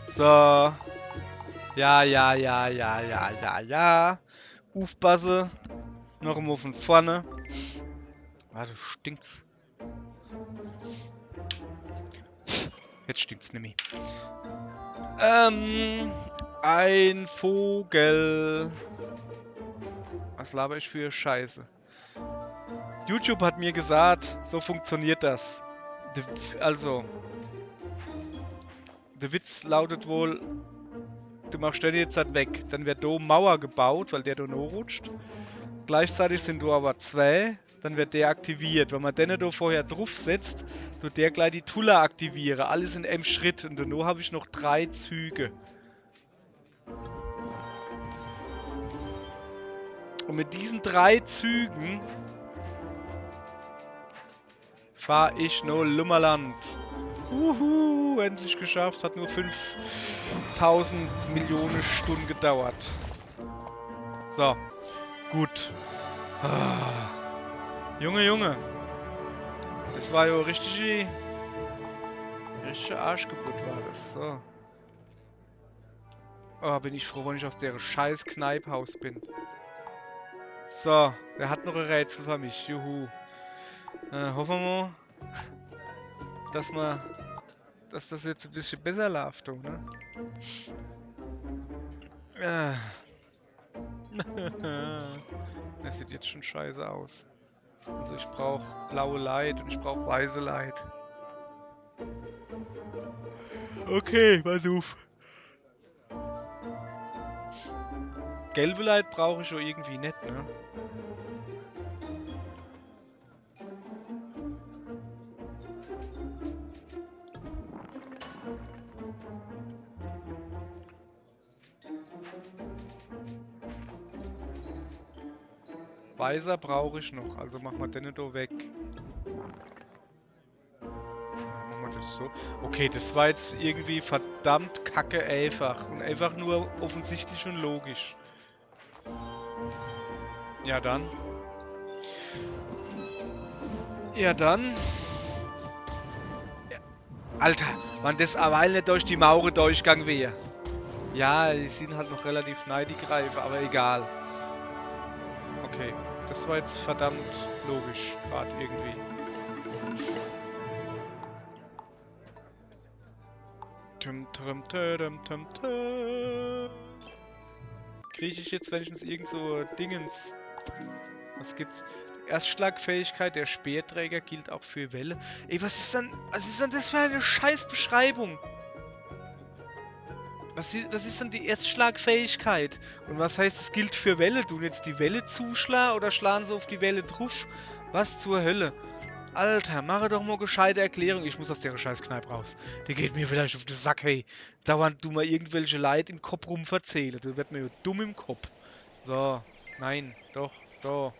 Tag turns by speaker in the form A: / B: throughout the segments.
A: So. Ja, ja, ja, ja, ja, ja, ja. Aufpassen. Noch einmal von vorne. Warte, stinkt's. Jetzt stinkt's nämlich. Ein Vogel. Was laber ich für Scheiße? YouTube hat mir gesagt, so funktioniert das. Also, der Witz lautet wohl, du machst den jetzt halt weg. Dann wird da Mauer gebaut, weil der da noch rutscht. Gleichzeitig sind da aber zwei. Dann wird der aktiviert. Wenn man den da vorher drauf setzt, tut der gleich die Tuller aktivieren. Alles in einem Schritt. Und dann habe ich noch 3 Züge. Und mit diesen 3 Zügen fahre ich noch Lummerland. Endlich geschafft. Hat nur 5000 Millionen Stunden gedauert. So, gut. Ah. Junge, Junge. Das war ja richtige Arschgeburt war das. So. Oh, bin ich froh, wenn ich aus der scheiß Kneiphaus bin. So, der hat noch ein Rätsel für mich. Juhu. Hoffen wir mal, dass das jetzt ein bisschen besser läuft, du, ne? Das sieht jetzt schon scheiße aus. Also ich brauche blaue Light und ich brauche weiße Light. Okay, pass auf. Gelbe Light brauche ich schon irgendwie nicht, ne? Weißer brauche ich noch, also machen wir den da weg. Machen wir das so. Okay, das war jetzt irgendwie verdammt kacke einfach. Und einfach nur offensichtlich und logisch. Ja dann. Ja dann. Ja. Alter, wenn das allein nicht durch die Mauer durchgegangen wäre. Ja, die sind halt noch relativ nah, die Greifer, aber egal. Okay, das war jetzt verdammt logisch, gerade irgendwie. Kriege ich jetzt wenigstens irgend so Dingens? Was gibt's? Erstschlagfähigkeit der Speerträger gilt auch für Welle. Ey, was ist denn das für eine Scheißbeschreibung? Was ist denn die Erstschlagfähigkeit? Und was heißt, es gilt für Welle? Du jetzt die Welle zuschlagen oder schlagen sie auf die Welle drauf? Was zur Hölle? Alter, mache doch mal gescheite Erklärung. Ich muss aus der Scheißkneipe raus. Die geht mir vielleicht auf den Sack, hey. Dauernd du mal irgendwelche Leid im Kopf rumverzählen. Du wird mir dumm im Kopf. So, nein, doch, doch.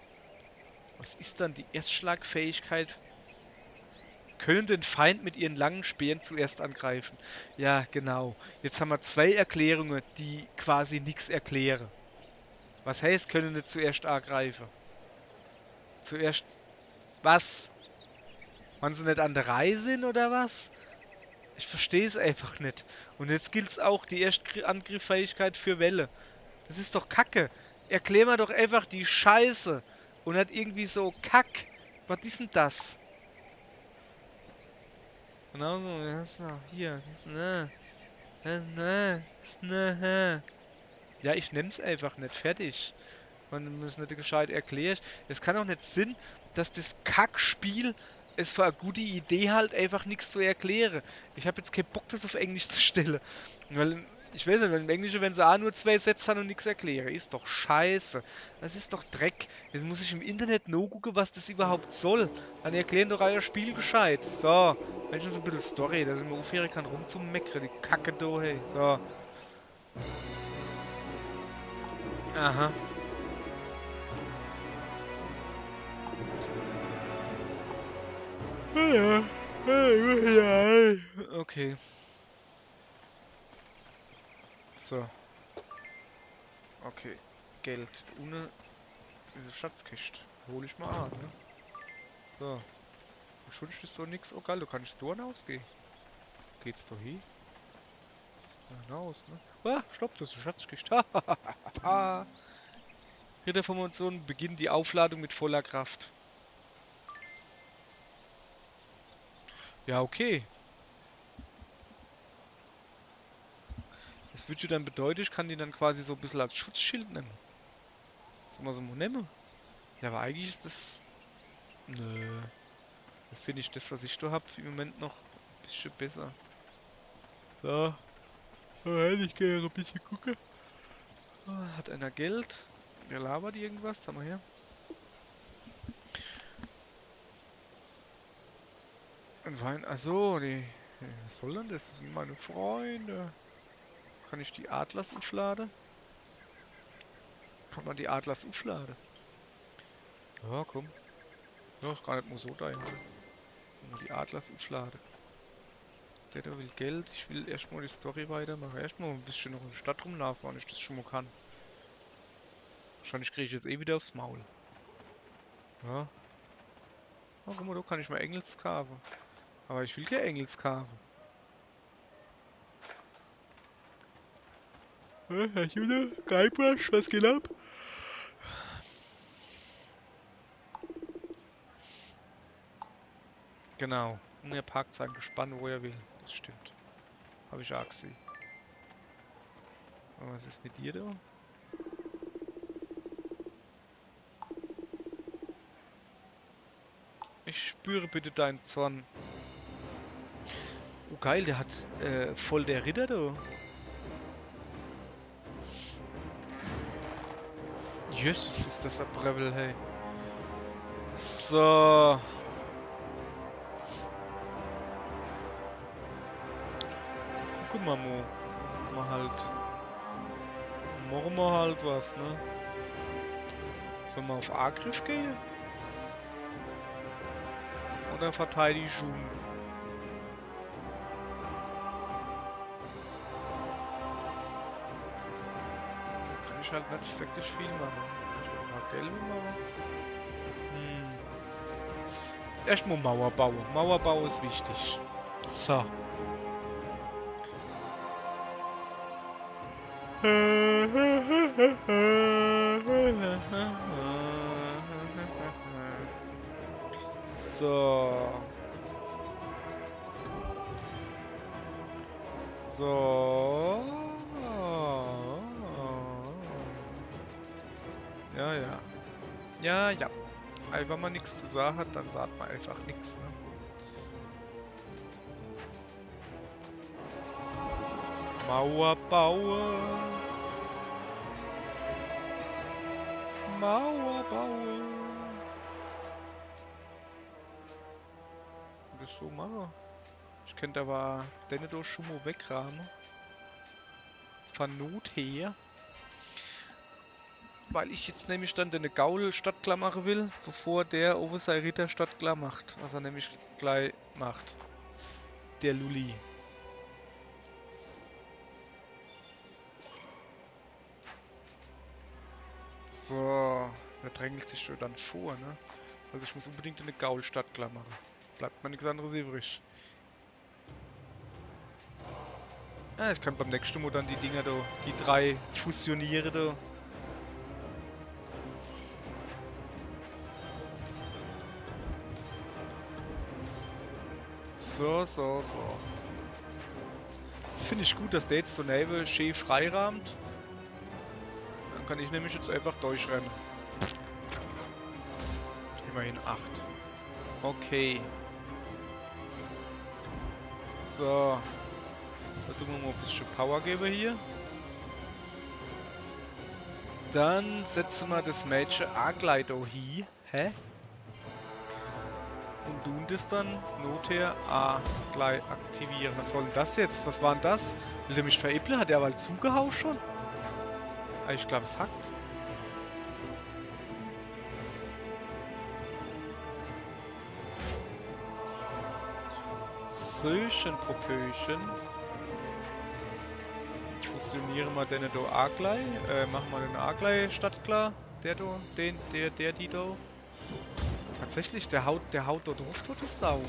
A: Was ist dann die Erstschlagfähigkeit? Können den Feind mit ihren langen Speeren zuerst angreifen. Ja, genau. Jetzt haben wir 2 Erklärungen, die quasi nichts erklären. Was heißt, können nicht zuerst angreifen? Zuerst was? Waren sie nicht an der Reihe sind oder was? Ich verstehe es einfach nicht. Und jetzt gilt es auch die Erstangriffsfähigkeit für Welle. Das ist doch Kacke. Erklär mir doch einfach die Scheiße. Und nicht irgendwie so Kack. Was ist denn das? Genau so, das ist noch hier. Das ist, ne. Ja, ich nenn's einfach nicht. Fertig. Man muss nicht gescheit erklärt. Es kann auch nicht Sinn, dass das Kackspiel es für eine gute Idee halt einfach nichts zu erklären. Ich habe jetzt keinen Bock, das auf Englisch zu stellen. Weil, ich weiß nicht, im Englischen, wenn sie auch nur 2 Sätze haben und nichts erklären, ist doch scheiße. Das ist doch Dreck. Jetzt muss ich im Internet noch gucken, was das überhaupt soll. Dann erklären doch euer Spiel gescheit. So, wenigstens ein bisschen Story, dass ich mir aufhören kann rumzumeckern, die Kacke da, hey. So. Aha. Okay. So. Okay. Geld. Ohne diese Schatzkiste. Hol ich mal an, ne? So. Schon ist so nix. Oh geil, du kannst Dorn ausgehen. Geht's doch hin? Ja, raus, ne? Ah, stopp, das ist Schatzkiste. Ritterformation beginnt die Aufladung mit voller Kraft. Ja, okay. Das würde dann bedeuten, ich kann die dann quasi so ein bisschen als Schutzschild nehmen. Soll man so mal nehmen? Ja, aber eigentlich ist das... Nö. Da finde ich das, was ich da habe, im Moment noch ein bisschen besser. So. Hätte ich gerne ein bisschen gucken. Hat einer Geld? Der labert irgendwas. Sag mal her. Ein Wein. Achso, die. Was soll denn das? Das sind meine Freunde. Kann ich die Atlas aufladen? Kann man die Atlas aufladen? Ja, komm. Ja, ist gar nicht mal so da. Kann man die Atlas aufladen. Der da will Geld. Ich will erstmal die Story weitermachen. Erstmal ein bisschen noch in der Stadt rumlaufen, wenn ich das schon mal kann. Wahrscheinlich kriege ich jetzt eh wieder aufs Maul. Ja. Oh, guck mal, da kann ich mal Engels kaufen. Aber ich will kein Engels kaufen. Herr Jude, Guybrush, was geht ab? Genau. Und er parkt sein Gespann, wo er will. Das stimmt. Habe ich auch gesehen. Aber was ist mit dir da? Ich spüre bitte deinen Zorn. Oh geil, der hat voll der Ritter da. Jesus, ist das ein Brevel, hey. So. Guck mal, Mo. Machen wir halt was, ne? Sollen wir auf Angriff gehen? Oder Verteidigung? Kann ich halt nicht wirklich viel machen. Ich will mal gelbe machen. Erstmal Mauer bauen. Mauerbau ist wichtig. So. So. So. Ja, ja. Ja, ja. Also, wenn man nichts zu sagen hat, dann sagt man einfach nichts, ne? Mauer bauen. Mauer bauen. Das so machen. Ich könnte aber den da schon mal wegrahmen. Von Not her. Weil ich jetzt nämlich dann den Gaul stadtklar machen will, bevor der oben sein Ritter stadtklar macht. Was er nämlich gleich macht. Der Luli. So, wer drängelt sich dann vor, ne? Also ich muss unbedingt eine Gaul stadtklar machen. Bleibt mir nichts anderes übrig. Ja, ich kann beim nächsten Mal dann die Dinger da, die 3 fusionieren da. So. Das finde ich gut, dass der jetzt so neben schön freirahmt. Dann kann ich nämlich jetzt einfach durchrennen. Immerhin 8. Okay. So. Da tun wir mal ein bisschen Power geben hier. Dann setzen wir das Mädchen A-Gleiter hier. Hä? Und tun das dann nother A-Gleit aktivieren. Was soll denn das jetzt? Was war denn das? Will der mich veräppeln? Hat der mal zugehauen schon? Ich glaube, es hackt. Söchen, Popöchen. Ich fusioniere mal den da A-Glei. Machen wir den A-Glei stadtklar. Der da, die da. Tack, Tatsächlich, der haut dort drauf, dort ist Sau.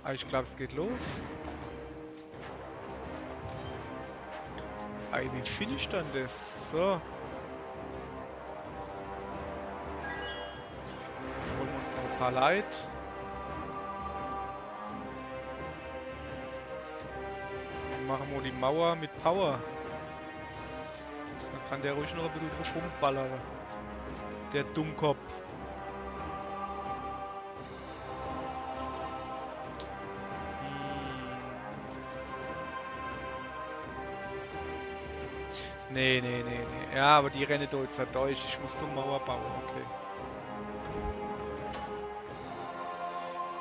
A: Aber ich glaube, es geht los. Ey, wie finde ich dann das? So. Holen wir uns noch ein paar Leid. Und machen wir die Mauer mit Power. Dann kann der ruhig noch ein bisschen drauf rumballern. Der Dummkopf. Nee. Ja, aber die rennen da jetzt halt durch. Ich muss die Mauer bauen, okay.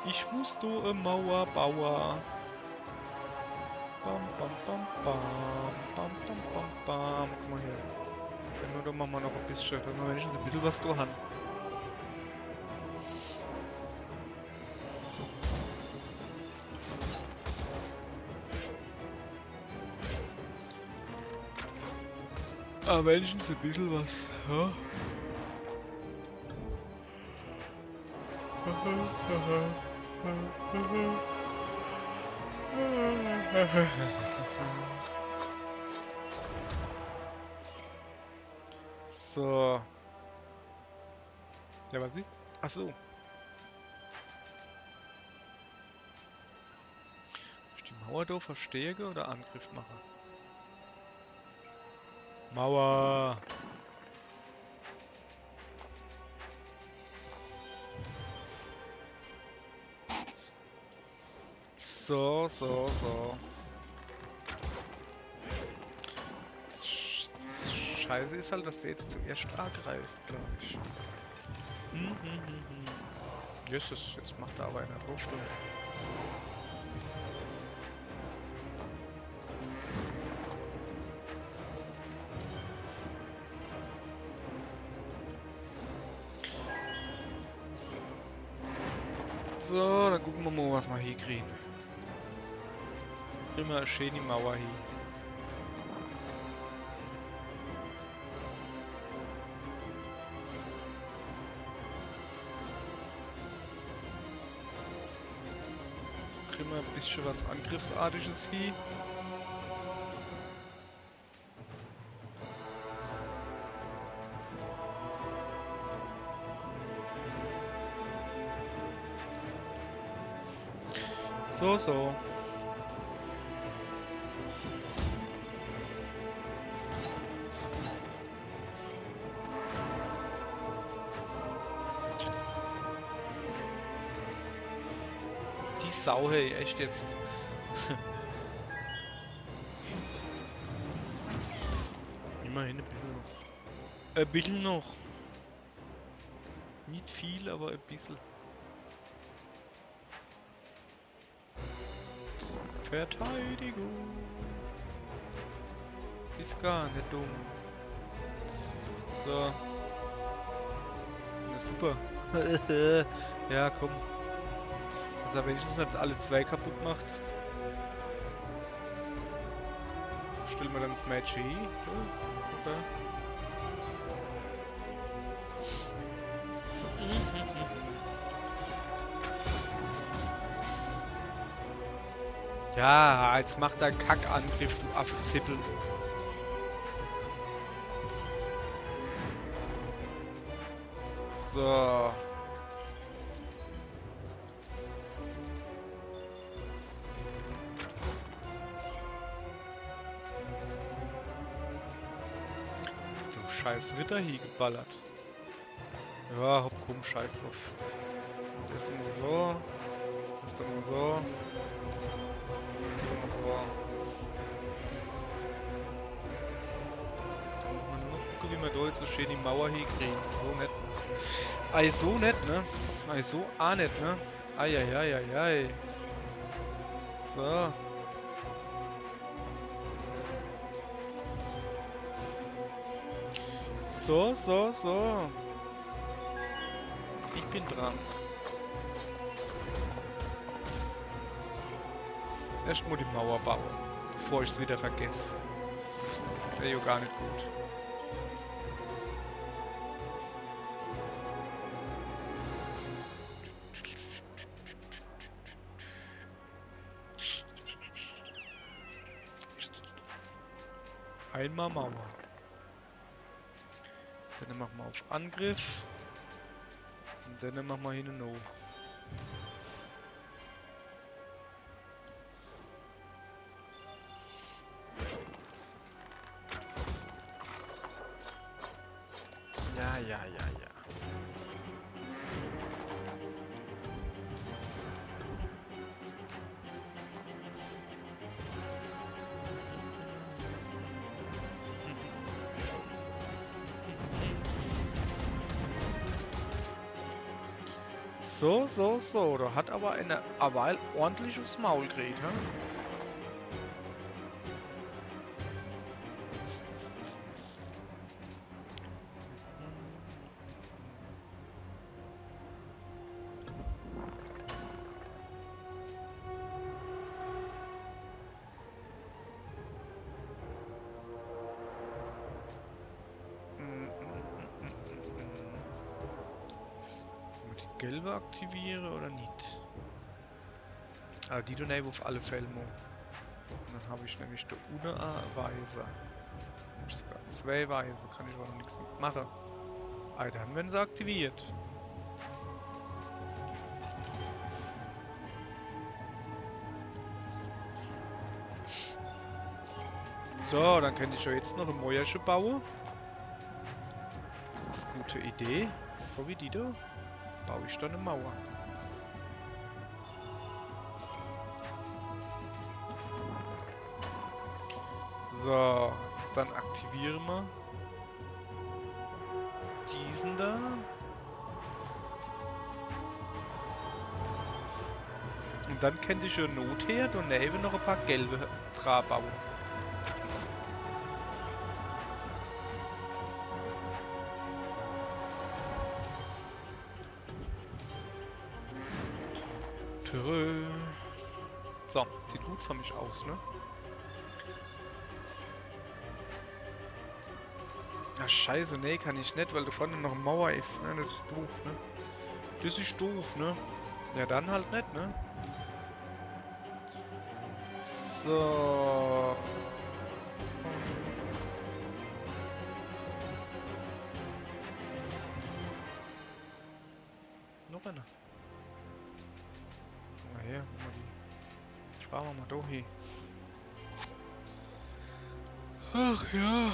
A: Ich muss da eine Mauer bauen. Bam, bam, bam, bam. Bam, bam, bam, bam. Guck mal hier. Nur da machen wir noch ein bisschen. Da haben wir wenigstens ein bisschen was da haben. Aber wenigstens ein bisschen was. Ja? So. Ja, was sieht's? Ach so. Ich die Mauer da verstärke oder Angriff mache? Mauer. So. Scheiße ist halt, dass der jetzt zuerst angreift, glaube ich. Jesus, jetzt macht er aber einer drauf. So, dann gucken wir mal, was wir hier kriegen. Kriegen wir eine schöne Mauer hier. Kriegen wir ein bisschen was Angriffsartiges hier. So. Die Sau, hey, echt jetzt. Immerhin ein bisschen noch. Ein bisschen noch. Nicht viel, aber ein bisschen. Verteidigung. Ist gar nicht dumm. So. Na super. Ja, komm. Also wenn ich das nicht alle zwei kaputt macht, stellen wir dann das Match hier. Okay. Ja, jetzt macht er einen Kackangriff, du Affenzippel. So. Du scheiß Ritter hier geballert. Ja, hopp, komm, scheiß drauf. Das ist immer so. Das ist immer so. Das ist immer so. Dann muss man nur gucken, wie wir da jetzt so schön die Mauer hier kriegen. So nett. Ei, so nett, ne? Ei, so auch nett, ne? Eieieiei. So. So. Ich bin dran. Erstmal die Mauer bauen, bevor ich es wieder vergesse. Wäre ja gar nicht gut. Einmal Mauer. Dann machen wir auf Angriff. Und dann machen wir hin und no. Ja. So. Da hat aber eine Aval ordentlich aufs Maul gekriegt, hä? Die gelbe aktiviere oder nicht? Ah, die tun auf alle Fälle mal. Und dann habe ich nämlich da ohne Weise. Sogar 2 Weise, kann ich aber noch nichts mitmachen. Ah, dann werden sie aktiviert. So, dann könnte ich ja jetzt noch ein Mäuerchen bauen. Das ist eine gute Idee. So wie die da, baue ich dann eine Mauer. So, dann aktivieren wir diesen da. Und dann könnte ich einen Notherd und neben noch ein paar gelbe dran bauen. Törö. So, sieht gut für mich aus, ne? Ach scheiße, nee, kann ich nicht, weil da vorne noch eine Mauer ist. Ne? Das ist doof, ne? Das ist doof, ne? Ja, dann halt nicht, ne? So. Noch eine. Mal her, mal die. Fahren wir mal da hin. Ach ja.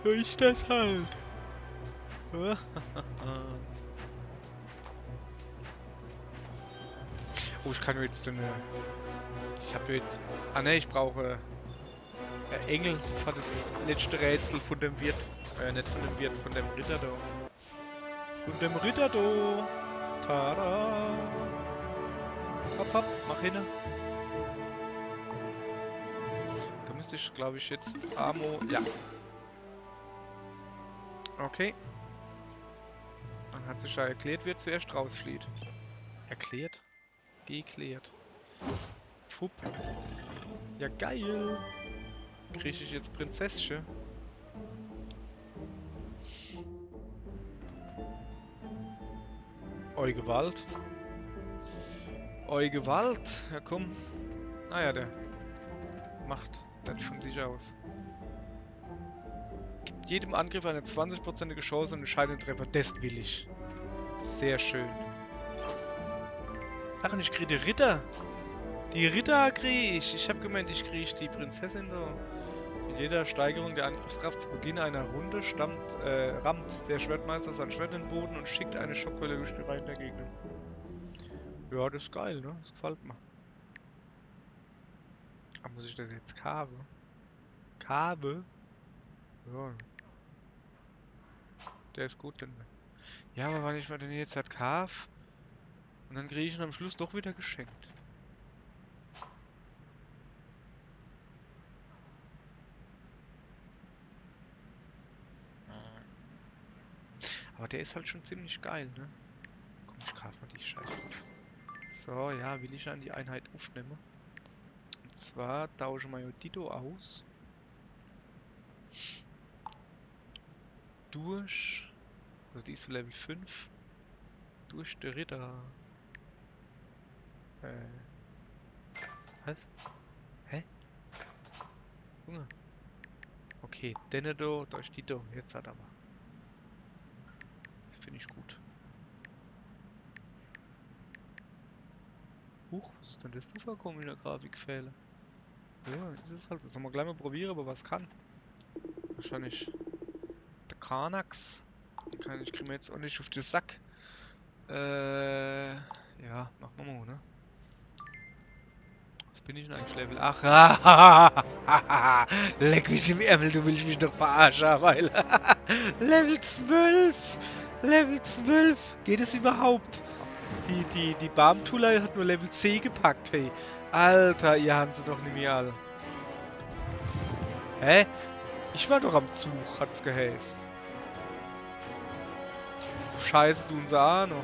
A: So ist das halt. Oh, ich kann jetzt eine... Ich habe jetzt... Ah ne, ich brauche... Engel für das letzte Rätsel von dem Wirt. Nicht von dem Wirt, von dem Ritter da. Von dem Ritter da. Tada. Hopp, mach hin. Da müsste ich, glaube ich, jetzt Amo... Ja. Okay. Dann hat sich ja erklärt, wer zuerst rausflieht. Erklärt? Geklärt. Fupp. Ja, geil. Kriege ich jetzt Prinzesschen? Oi, Gewalt. Oi, Gewalt. Ja, komm. Ah ja, der macht nicht von sich aus. Gibt jedem Angriff eine 20%ige Chance und einen entscheidenden Treffer. Das will ich. Sehr schön. Ach, und ich kriege die Ritter. Die Ritter kriege ich. Ich habe gemeint, ich kriege die Prinzessin so. Mit jeder Steigerung der Angriffskraft zu Beginn einer Runde rammt der Schwertmeister sein Schwert in den Boden und schickt eine Schockwelle durch die Reihen der Gegner. Ja, das ist geil, ne? Das gefällt mir. Aber muss ich das jetzt carven? Carve? Ja. Der ist gut, denn. Ja, aber wenn ich mir den jetzt halt carve und dann kriege ich ihn am Schluss doch wieder geschenkt. Aber der ist halt schon ziemlich geil, ne? Komm, ich carve mal die Scheiße auf. So, ja, will ich an die Einheit aufnehmen. Und zwar tausche wir Dito aus. Durch... Also die ist für Level 5. Durch den Ritter. Was? Hä? Junge. Okay, denne da ist die da. Jetzt hat aber. Das finde ich gut. Huch, was ist denn das für ein komischer Grafikfehler? Ja, das ist halt so. Sollen wir gleich mal probieren, aber was kann? Wahrscheinlich der Kranax. Ich kriege mir jetzt auch nicht auf den Sack. Ja, machen wir mal, ne? Was bin ich denn eigentlich? Level 8? Leck mich im Ärmel, du willst mich doch verarschen, weil. Level 12! Level 12! Geht es überhaupt? Die Barmtula hat nur Level 10 gepackt, hey. Alter, ihr habt sie doch nicht mehr alle. Hä? Ich war doch am Zug, hat's geheißen. Scheiße, du unser A noch.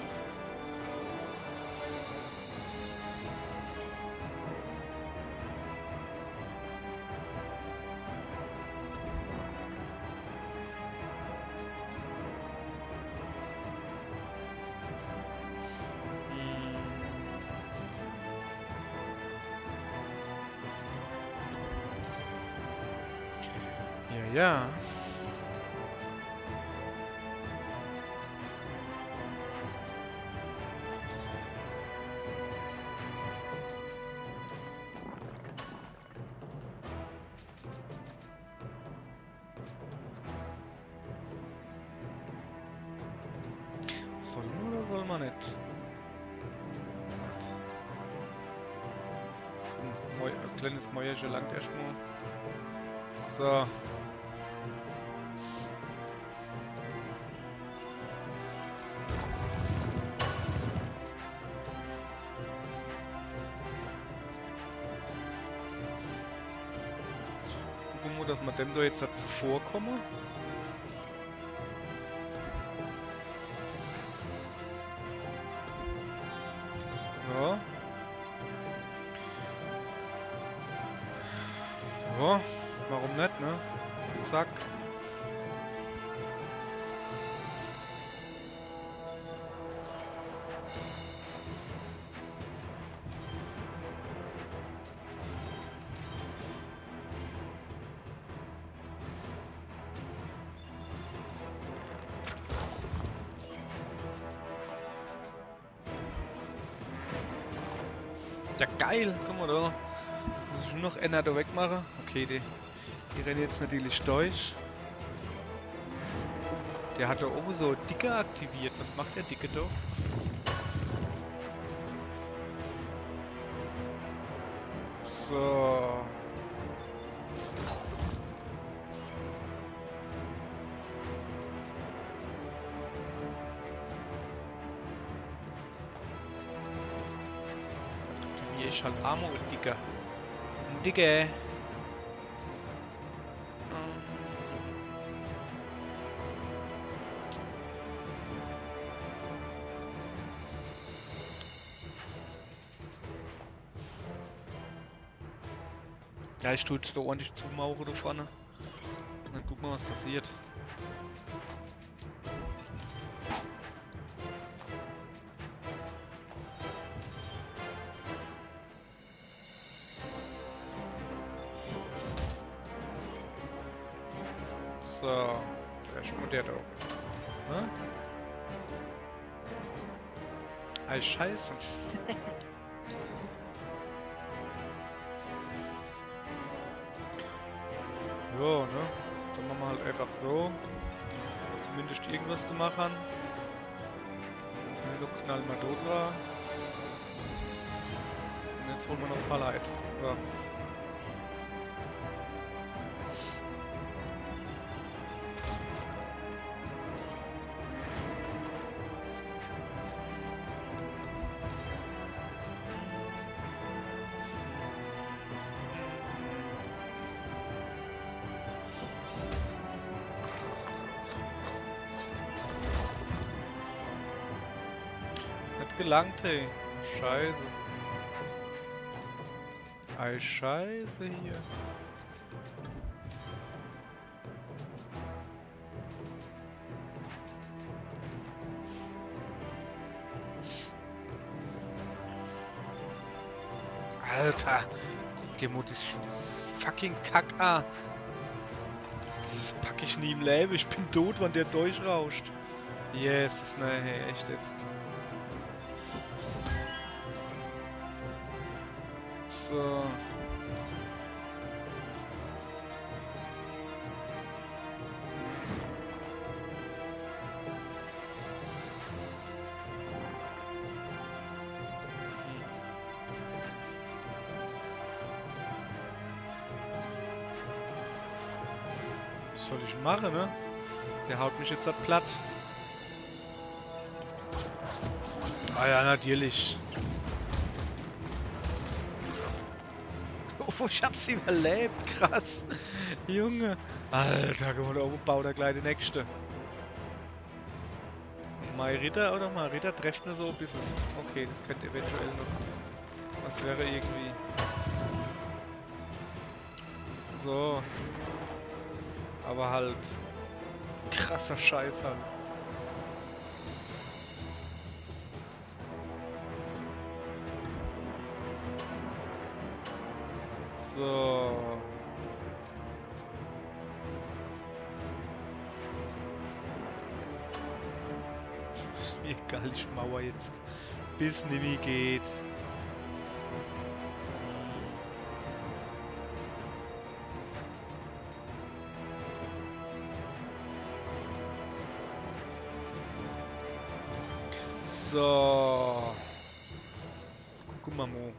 A: Ja, ja. Soll man oder soll man nicht? Komm, ein kleines Mäuerchen langt erstmal. So. Gucken wir, dass wir dem da jetzt dazu vorkommen. Ja. Ja, warum nicht, ne? Zack. Ja geil, guck mal da. Muss ich nur noch einer da wegmachen? Okay, die rennen jetzt natürlich durch. Der hat da oben so Dicke aktiviert. Was macht der Dicke da? So. Hier ist halt Armor und Dicke. Dicke. Ja, ich tue jetzt so ordentlich zumauchen da vorne. Und dann gucken wir, was passiert. So, zuerst mal der da. Hm? Ey, scheiße. Jo, ne? Dann machen wir halt einfach so. Oder zumindest irgendwas gemacht haben. Ne, da knallen wir da dran. Und jetzt holen wir noch ein paar Leute. So. Nicht gelangt, ey. Scheiße. Ei, Scheiße hier. Alter. Guck dir mal das fucking Kack an. Das packe ich nie im Leben. Ich bin tot, wenn der durchrauscht. Jesus, ne, hey, echt jetzt. So. Was soll ich machen, ne? Der haut mich jetzt halt platt. Ah ja, natürlich. Oh, ich hab's überlebt. Krass. Junge. Alter, guck mal, da oben baut er gleich die nächste. Mein Ritter oder mal Ritter trifft nur so ein bisschen. Okay, das könnte eventuell noch. Was wäre irgendwie. So. Aber halt. Krasser Scheiß halt. So. Ist mir egal, ich mauer jetzt. Bis nimmer geht. So. Guck mal, Mo.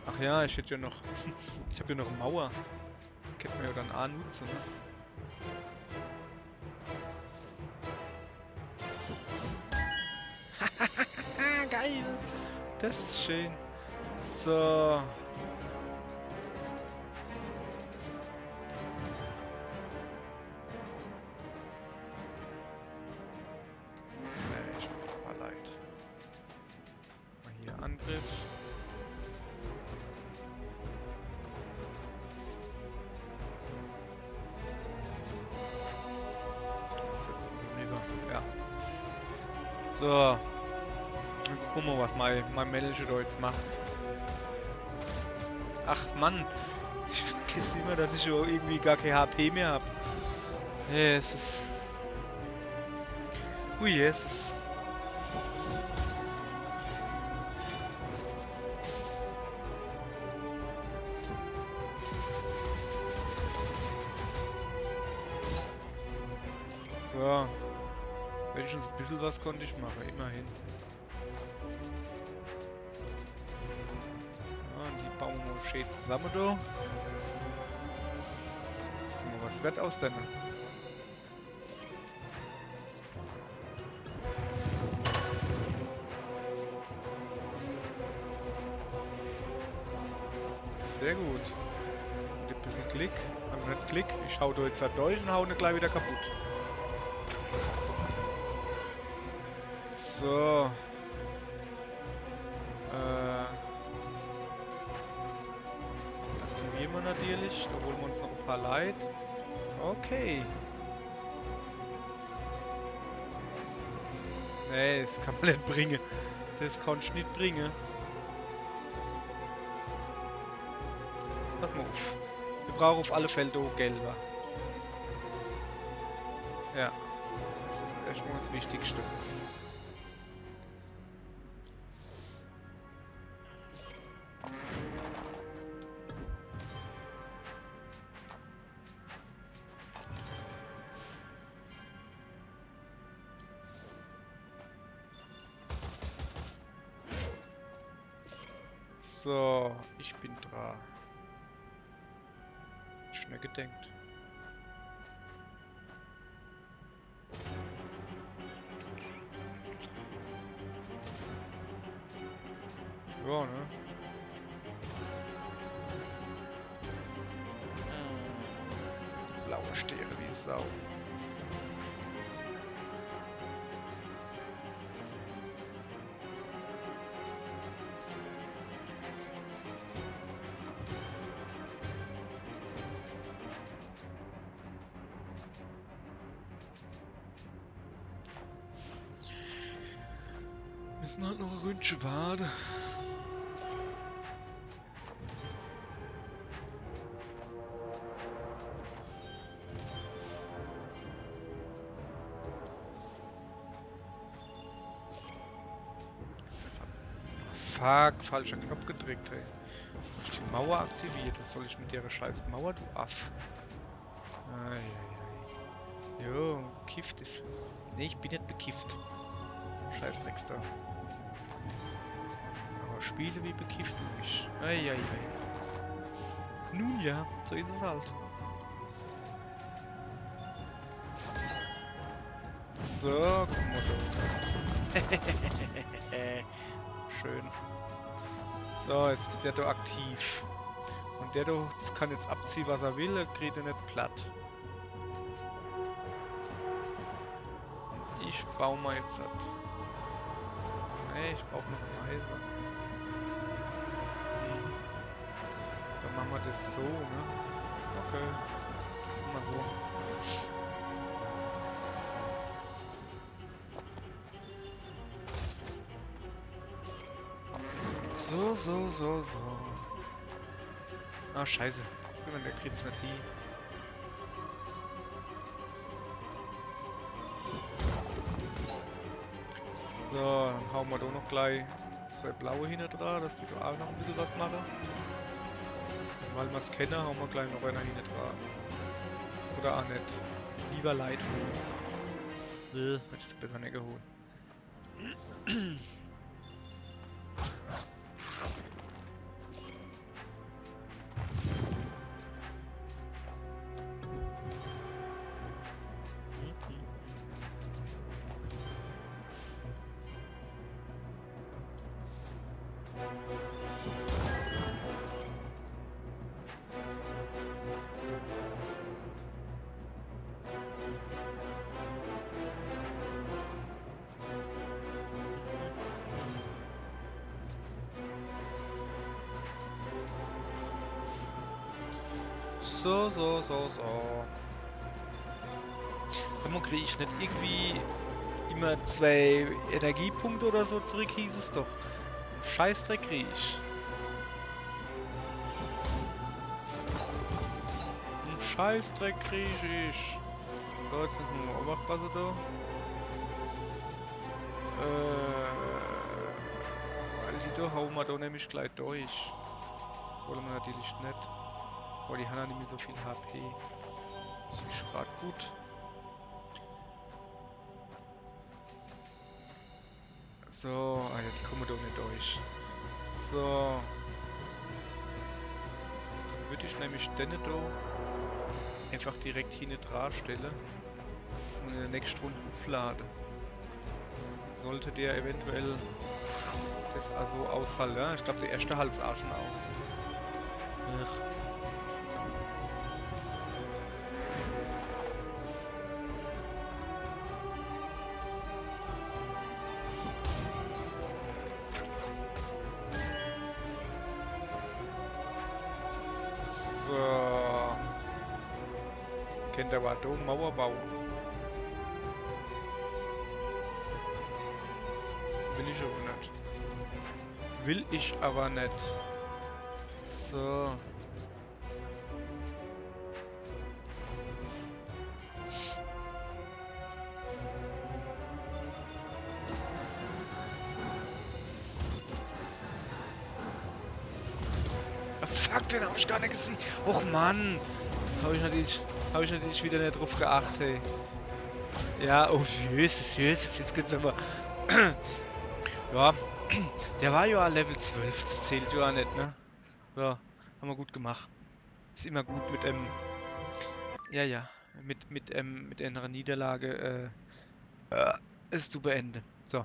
A: Ach ja, ich hätte ja noch. Ich habe ja noch eine Mauer. Könnte man ja dann A nutzen, ne? Geil! Das ist schön. So. Nee, ich mach mal leid. Mal hier Angriff. Das ist jetzt rüber. Ja. So. Dann gucken wir mal, was mein Manager da jetzt macht. Ach Mann. Ich vergesse immer, dass ich schon irgendwie gar kein HP mehr habe. Jesus. Ui, Jesus. So. Wenigstens ein bisschen was konnte ich machen, immerhin. Ja, und die bauen wir schön zusammen da. Ist mal was wert aus denn? Sehr gut. Und ein bisschen Klick. Also nicht Klick. Ich hau da jetzt da durch und hau ihn gleich wieder kaputt. So. Aktivieren wir natürlich. Da holen wir uns noch ein paar Leid. Okay. Nee, das kann man nicht bringen. Das kann ich nicht bringen. Pass mal auf. Wir brauchen auf alle Fälle gelber. Ja. Das ist erstmal das Wichtigste. So, ich bin dran. Schnell gedenkt. Ja, ne? Blaue Sterne wie Sau. Müssen wir halt noch ein Ründchen warten. Fuck, falscher Knopf gedrückt, ey. Hab ich die Mauer aktiviert? Was soll ich mit der scheiß Mauer, du Aff? Eieiei. Jo, bekifft ist. Nee, ich bin nicht bekifft. Scheiß Drecksda. Aber spiele wie bekifft du mich. Eieiei. Nun ja, so ist es halt. So, Komodo. Schön. So, jetzt ist der da aktiv. Und der da kann jetzt abziehen, was er will, er kriegt er nicht platt. Und ich baue mal jetzt halt. Nee, ich brauche noch ein Eisen. Dann machen wir das so, ne? Okay. Machen wir so. So. Ah, scheiße. Der kriegt's nicht hin. So, dann hauen wir da noch gleich 2 blaue hinten dran, dass die da auch noch ein bisschen was machen. Und weil wir es kennen, hauen wir gleich noch einer hinten dran. Oder auch nicht. Lieber Light holen. Hätte ich besser nicht geholt. So. Sag mal, krieg ich nicht irgendwie immer 2 Energiepunkte oder so zurück, hieß es doch. Ein Scheißdreck krieg ich. Ein Scheißdreck krieg ich. So, jetzt müssen wir mal aufpassen da. Weil die da hauen wir da nämlich gleich durch. Wollen wir natürlich nicht. Oh, die haben ja nicht mehr so viel HP. Das ist gerade gut. So, Alter, die kommen doch nicht durch. So. Dann würde ich nämlich den da einfach direkt hier nicht dran stellen und in der nächsten Runde aufladen. Sollte der eventuell das also aushalten, ja? Ich glaube, der erste Hals auch schon aus. Ach. So. Kennt aber da Mauerbau. Will ich aber nicht. Will ich aber nicht. So. Fuck, den hab ich gar nicht gesehen. Och Mann. Habe ich natürlich wieder nicht drauf geachtet, hey. Ja, oh Jesus, jetzt geht's aber. Ja, der war ja Level 12, das zählt ja nicht, ne? So, haben wir gut gemacht. Ist immer gut mit ja, mit einer Niederlage es zu beenden. So.